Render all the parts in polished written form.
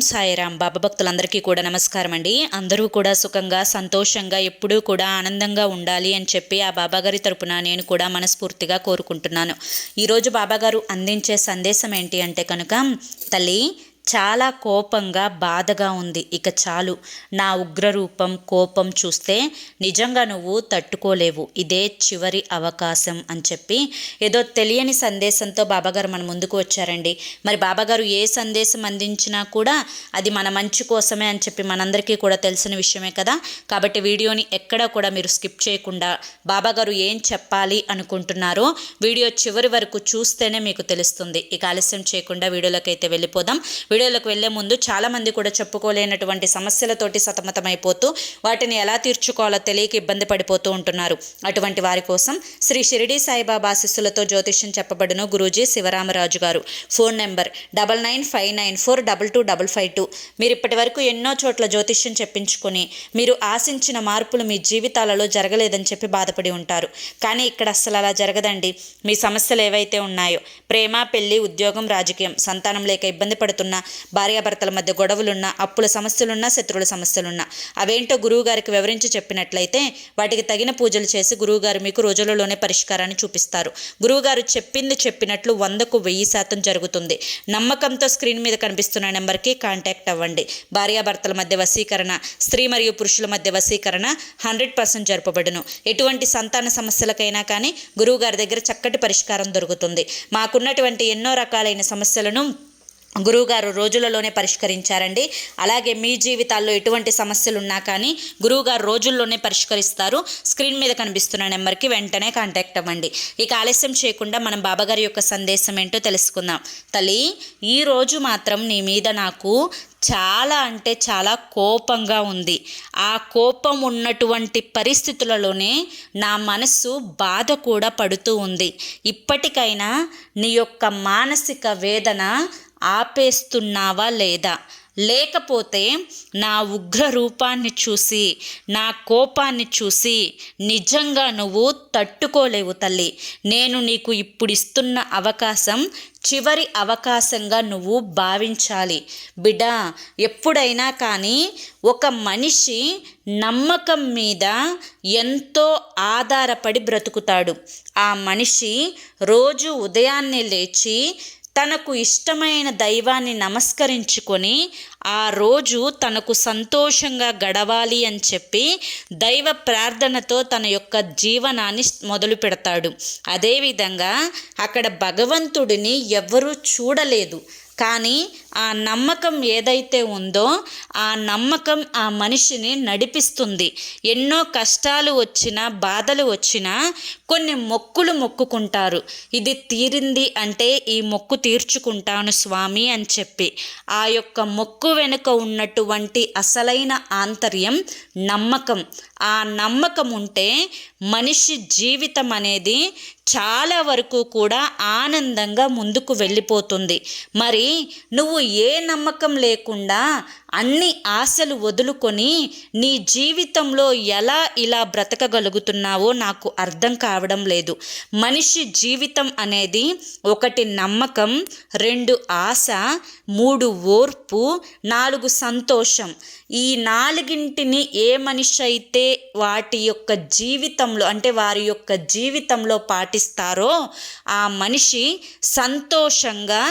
సాయిరాం. బాబా భక్తులందరికీ కూడా నమస్కారం అండి. అందరూ కూడా సుఖంగా సంతోషంగా ఎప్పుడూ కూడా ఆనందంగా ఉండాలి అని చెప్పి ఆ బాబాగారి తరపున నేను కూడా మనస్ఫూర్తిగా కోరుకుంటున్నాను. ఈరోజు బాబాగారు అందించే సందేశం ఏంటి అంటే కనుక, తల్లి చాలా కోపంగా బాధగా ఉంది, ఇక చాలు, నా ఉగ్రరూపం కోపం చూస్తే నిజంగా నువ్వు తట్టుకోలేవు, ఇదే చివరి అవకాశం అని చెప్పి ఏదో తెలియని సందేశంతో బాబాగారు మన ముందుకు వచ్చారండి. మరి బాబాగారు ఏ సందేశం అందించినా కూడా అది మన మంచి కోసమే అని చెప్పి మనందరికీ కూడా తెలిసిన విషయమే కదా. కాబట్టి వీడియోని ఎక్కడా కూడా మీరు స్కిప్ చేయకుండా బాబాగారు ఏం చెప్పాలి అనుకుంటున్నారో వీడియో చివరి వరకు చూస్తేనే మీకు తెలుస్తుంది. ఇక ఆలస్యం చేయకుండా వీడియోలోకి అయితే వెళ్ళిపోదాం. వీడియోలోకి వెళ్లే ముందు చాలామంది కూడా చెప్పుకోలేనటువంటి సమస్యలతోటి సతమతమైపోతూ వాటిని ఎలా తీర్చుకోవాలో తెలియక ఇబ్బంది పడిపోతూ ఉంటున్నారు. అటువంటి వారి కోసం శ్రీ షిరిడి సాయిబాబా ఆశీస్సులతో జ్యోతిష్యం చెప్పబడును గురూజీ శివరామరాజు గారు. Phone number 9959422552. మీరు ఇప్పటి వరకు ఎన్నో చోట్ల జ్యోతిష్యం చెప్పించుకొని మీరు ఆశించిన మార్పులు మీ జీవితాలలో జరగలేదని చెప్పి బాధపడి ఉంటారు. కానీ ఇక్కడ అస్సలు అలా జరగదండి. మీ సమస్యలు ఏవైతే ఉన్నాయో, ప్రేమ, పెళ్లి, ఉద్యోగం, రాజకీయం, సంతానం లేక ఇబ్బంది పడుతున్నా, భార్యాభర్తల మధ్య గొడవలున్నా, అప్పుల సమస్యలున్నా, శత్రువుల సమస్యలున్నా, అవేంటో గురువుగారికి వివరించి చెప్పినట్లయితే వాటికి తగిన పూజలు చేసి గురువుగారు మీకు రోజులలోనే పరిష్కారాన్ని చూపిస్తారు. గురువుగారు చెప్పింది చెప్పినట్లు 100కు 1000% జరుగుతుంది. నమ్మకంతో స్క్రీన్ మీద కనిపిస్తున్న నెంబర్కి కాంటాక్ట్ అవ్వండి. భార్యాభర్తల మధ్య వశీకరణ, స్త్రీ మరియు పురుషుల మధ్య వశీకరణ 100% జరపబడును. ఎటువంటి సంతాన సమస్యలకైనా కానీ గురువుగారి దగ్గర చక్కటి పరిష్కారం దొరుకుతుంది. మాకున్నటువంటి ఎన్నో రకాలైన సమస్యలను గురువుగారు రోజులలోనే పరిష్కరించారండి. అలాగే మీ జీవితాల్లో ఎటువంటి సమస్యలు ఉన్నా కానీ గురువుగారు రోజుల్లోనే పరిష్కరిస్తారు. స్క్రీన్ మీద కనిపిస్తున్న నెంబర్కి వెంటనే కాంటాక్ట్ అవ్వండి. ఇక ఆలస్యం చేయకుండా మనం బాబాగారి యొక్క సందేశం ఏంటో తెలుసుకుందాం. తల్లి, ఈరోజు మాత్రం నీ మీద నాకు చాలా అంటే చాలా కోపంగా ఉంది. ఆ కోపం ఉన్నటువంటి పరిస్థితులలోనే నా మనస్సు బాధ కూడా పడుతూ ఉంది. ఇప్పటికైనా నీ యొక్క మానసిక వేదన ఆపేస్తున్నావా లేదా? లేకపోతే నా ఉగ్ర రూపాన్ని చూసి, నా కోపాన్ని చూసి నిజంగా నువ్వు తట్టుకోలేవు తల్లి. నేను నీకు ఇప్పుడు ఇస్తున్న అవకాశం చివరి అవకాశంగా నువ్వు భావించాలి. బిడ్డ, ఎప్పుడైనా కానీ ఒక మనిషి నమ్మకం మీద ఎంతో ఆధారపడి బ్రతుకుతాడు. ఆ మనిషి రోజు ఉదయాన్నే లేచి తనకు ఇష్టమైన దైవాన్ని నమస్కరించుకొని ఆ రోజు తనకు సంతోషంగా గడవాలి అని చెప్పి దైవ ప్రార్థనతో తన యొక్క జీవనాన్ని మొదలు పెడతాడు. అదేవిధంగా అక్కడ భగవంతుడిని ఎవ్వరూ చూడలేదు, కానీ ఆ నమ్మకం ఏదైతే ఉందో ఆ నమ్మకం ఆ మనిషిని నడిపిస్తుంది. ఎన్నో కష్టాలు వచ్చినా, బాధలు వచ్చినా కొన్ని మొక్కులు మొక్కుకుంటారు. ఇది తీరింది అంటే ఈ మొక్కు తీర్చుకుంటాను స్వామి అని చెప్పి. ఆ యొక్క మొక్కు వెనుక ఉన్నటువంటి అసలైన ఆంతర్యం నమ్మకం. ఆ నమ్మకం ఉంటే మనిషి జీవితం అనేది చాలా వరకు కూడా ఆనందంగా ముందుకు వెళ్ళిపోతుంది. మరి నువ్వు ఏ నమ్మకం లేకుండా అన్ని ఆశలు వదులుకొని నీ జీవితంలో ఎలా ఇలా బ్రతకగలుగుతున్నావో నాకు అర్థం కావడం లేదు. మనిషి జీవితం అనేది 1 నమ్మకం, 2 ఆశ, 3 ఓర్పు, 4 సంతోషం. ఈ 4ంటిని ఏ మనిషి అయితే వాటి యొక్క జీవితంలో అంటే వారి యొక్క జీవితంలో పాటిస్తారో ఆ మనిషి సంతోషంగా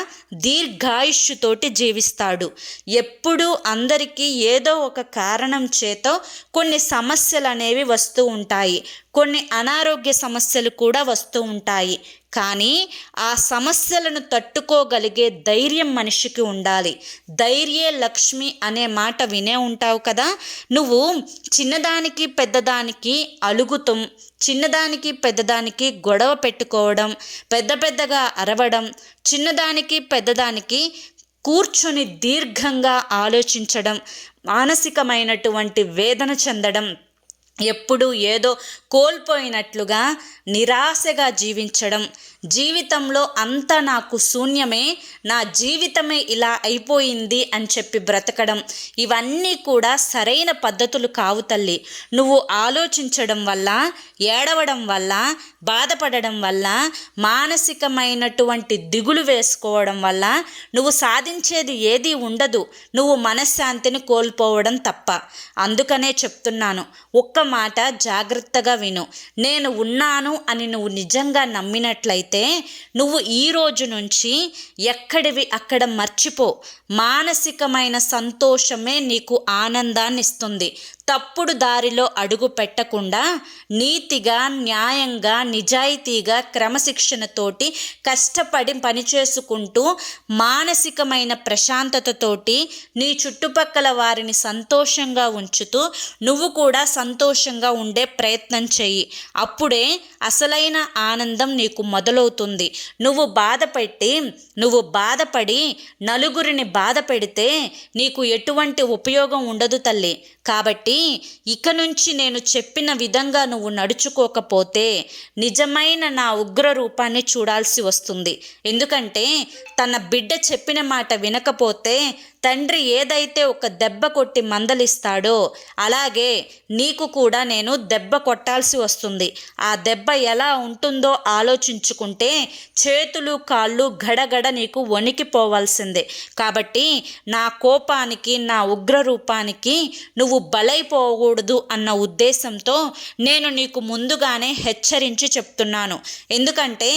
దీర్ఘాయుష్యుతోటి జీవిస్తాడు. ఎప్పుడూ అందరికీ ఏదో ఒక కారణం చేత కొన్ని సమస్యలు అనేవి వస్తూ ఉంటాయి, కొన్ని అనారోగ్య సమస్యలు కూడా వస్తూ ఉంటాయి. కానీ ఆ సమస్యలను తట్టుకోగలిగే ధైర్యం మనిషికి ఉండాలి. ధైర్యే లక్ష్మి అనే మాట వినే ఉంటావు కదా. నువ్వు చిన్నదానికి పెద్దదానికి అలుగుతాం, చిన్నదానికి పెద్దదానికి గొడవ పెట్టుకోవడం, పెద్దగా అరవడం, చిన్నదానికి పెద్దదానికి కూర్చొని దీర్ఘంగా ఆలోచించడం, మానసికమైనటువంటి వేదన చెందడం, ఎప్పుడు ఏదో కోల్పోయినట్లుగా నిరాశగా జీవించడం, జీవితంలో అంతా నాకు శూన్యమే, నా జీవితమే ఇలా అయిపోయింది అని చెప్పి బ్రతకడం, ఇవన్నీ కూడా సరైన పద్ధతులు కావు తల్లి. నువ్వు ఆలోచించడం వల్ల, ఏడవడం వల్ల, బాధపడడం వల్ల, మానసికమైనటువంటి దిగులు వేసుకోవడం వల్ల నువ్వు సాధించేది ఏదీ ఉండదు. నువ్వు మనశ్శాంతిని కోల్పోవడం తప్ప. అందుకనే చెప్తున్నాను, ఒక్క మాట జాగ్రత్తగా విను. నేను ఉన్నాను అని నువ్వు నిజంగా నమ్మినట్లయితే నువ్వు ఈ రోజు నుంచి ఎక్కడివి అక్కడ మర్చిపో. మానసికమైన సంతోషమే నీకు ఆనందాన్ని ఇస్తుంది. తప్పుడు దారిలో అడుగు పెట్టకుండా నీతిగా, న్యాయంగా, నిజాయితీగా, క్రమశిక్షణతోటి కష్టపడి పనిచేసుకుంటూ మానసికమైన ప్రశాంతతతోటి నీ చుట్టుపక్కల వారిని సంతోషంగా ఉంచుతూ నువ్వు కూడా సంతోషంగా ఉండే ప్రయత్నం చెయ్యి. అప్పుడే అసలైన ఆనందం నీకు మొదలవుతుంది. నువ్వు బాధపడి నలుగురిని బాధ పెడితే నీకు ఎటువంటి ఉపయోగం ఉండదు తల్లి. కాబట్టి ఇక నుంచి నేను చెప్పిన విధంగా నువ్వు నడుచుకోకపోతే నిజమైన నా ఉగ్ర రూపాన్ని చూడాల్సి వస్తుంది. ఎందుకంటే తన బిడ్డ చెప్పిన మాట వినకపోతే తండ్రి ఏదైతే ఒక దెబ్బ కొట్టి మందలిస్తాడో అలాగే నీకు కూడా నేను దెబ్బ కొట్టాల్సి వస్తుంది. ఆ దెబ్బ ఎలా ఉంటుందో ఆలోచించుకుంటే చేతులు కాళ్ళు గడగడ నీకు వణికిపోవాల్సిందే. కాబట్టి నా కోపానికి, నా ఉగ్ర రూపానికి నువ్వు బలైపోకూడదు అన్న ఉద్దేశంతో నేను నీకు ముందుగానే హెచ్చరించి చెప్తున్నాను. ఎందుకంటే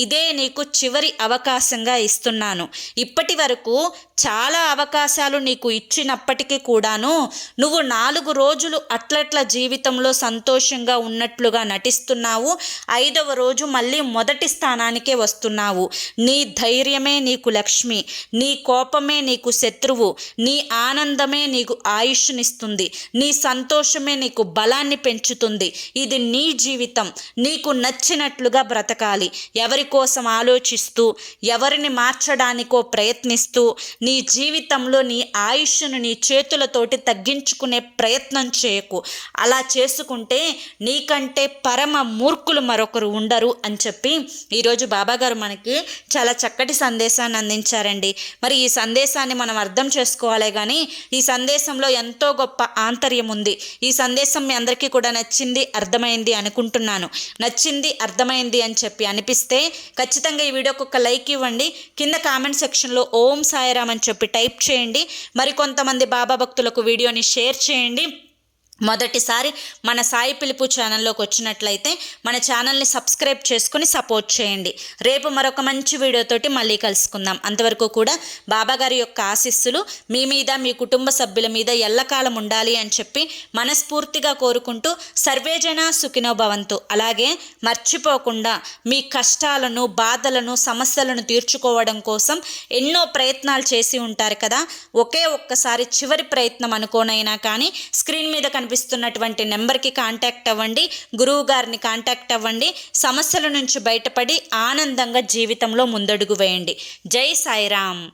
ఇదే నీకు చివరి అవకాశంగా ఇస్తున్నాను. ఇప్పటి వరకు చాలా అవకాశాలు నీకు ఇచ్చినప్పటికీ కూడాను నువ్వు 4 రోజులు అట్లట్ల జీవితంలో సంతోషంగా ఉన్నట్లుగా నటిస్తున్నావు. 5వ రోజు మళ్ళీ మొదటి స్థానానికే వస్తున్నావు. నీ ధైర్యమే నీకు లక్ష్మి, నీ కోపమే నీకు శత్రువు, నీ ఆనందమే నీకు ఆయుష్నిస్తుంది, నీ సంతోషమే నీకు బలాన్ని పెంచుతుంది. ఇది నీ జీవితం, నీకు నచ్చినట్లుగా బ్రతకాలి. ఎవరి కోసం ఆలోచిస్తూ, ఎవరిని మార్చడానికో ప్రయత్నిస్తూ నీ జీవితంలో నీ ఆయుష్ను నీ చేతులతోటి తగ్గించుకునే ప్రయత్నం చేయకు. అలా చేసుకుంటే నీకంటే పరమ మూర్ఖులు మరొకరు ఉండరు అని చెప్పి ఈరోజు బాబాగారు మనకి చాలా చక్కటి సందేశాన్ని అందించారండి. మరి ఈ సందేశాన్ని మనం అర్థం చేసుకోవాలి. కానీ ఈ సందేశంలో ఎంతో గొప్ప ఆంతర్యం ఉంది. ఈ సందేశం మీ అందరికీ కూడా నచ్చింది, అర్థమైంది అనుకుంటున్నాను. నచ్చింది, అర్థమైంది అని చెప్పి అనిపిస్తే ఖచ్చితంగా ఈ వీడియోకి ఒక లైక్ ఇవ్వండి. కింద కామెంట్ సెక్షన్లో ఓం సాయిరామ్ అని చెప్పి టైప్ చేయండి. మరికొంతమంది బాబా భక్తులకు వీడియోని షేర్ చేయండి. మొదటిసారి మన సాయి పిలుపు ఛానల్లోకి వచ్చినట్లయితే మన ఛానల్ని సబ్స్క్రైబ్ చేసుకుని సపోర్ట్ చేయండి. రేపు మరొక మంచి వీడియోతోటి మళ్ళీ కలుసుకుందాం. అంతవరకు కూడా బాబాగారి యొక్క ఆశీస్సులు మీ మీద, మీ కుటుంబ సభ్యుల మీద ఎల్లకాలం ఉండాలి అని చెప్పి మనస్ఫూర్తిగా కోరుకుంటూ సర్వేజన సుఖినో భవంతు. అలాగే మర్చిపోకుండా మీ కష్టాలను, బాధలను, సమస్యలను తీర్చుకోవడం కోసం ఎన్నో ప్రయత్నాలు చేసి ఉంటారు కదా. ఒక్కసారి చివరి ప్రయత్నం అనుకోనైనా కానీ స్క్రీన్ మీద కనిపిస్తున్నటువంటి నెంబర్కి కాంటాక్ట్ అవ్వండి. గురువు గారిని కాంటాక్ట్ అవ్వండి. సమస్యల నుంచి బయటపడి ఆనందంగా జీవితంలో ముందడుగు వేయండి. జై సాయిరామ్.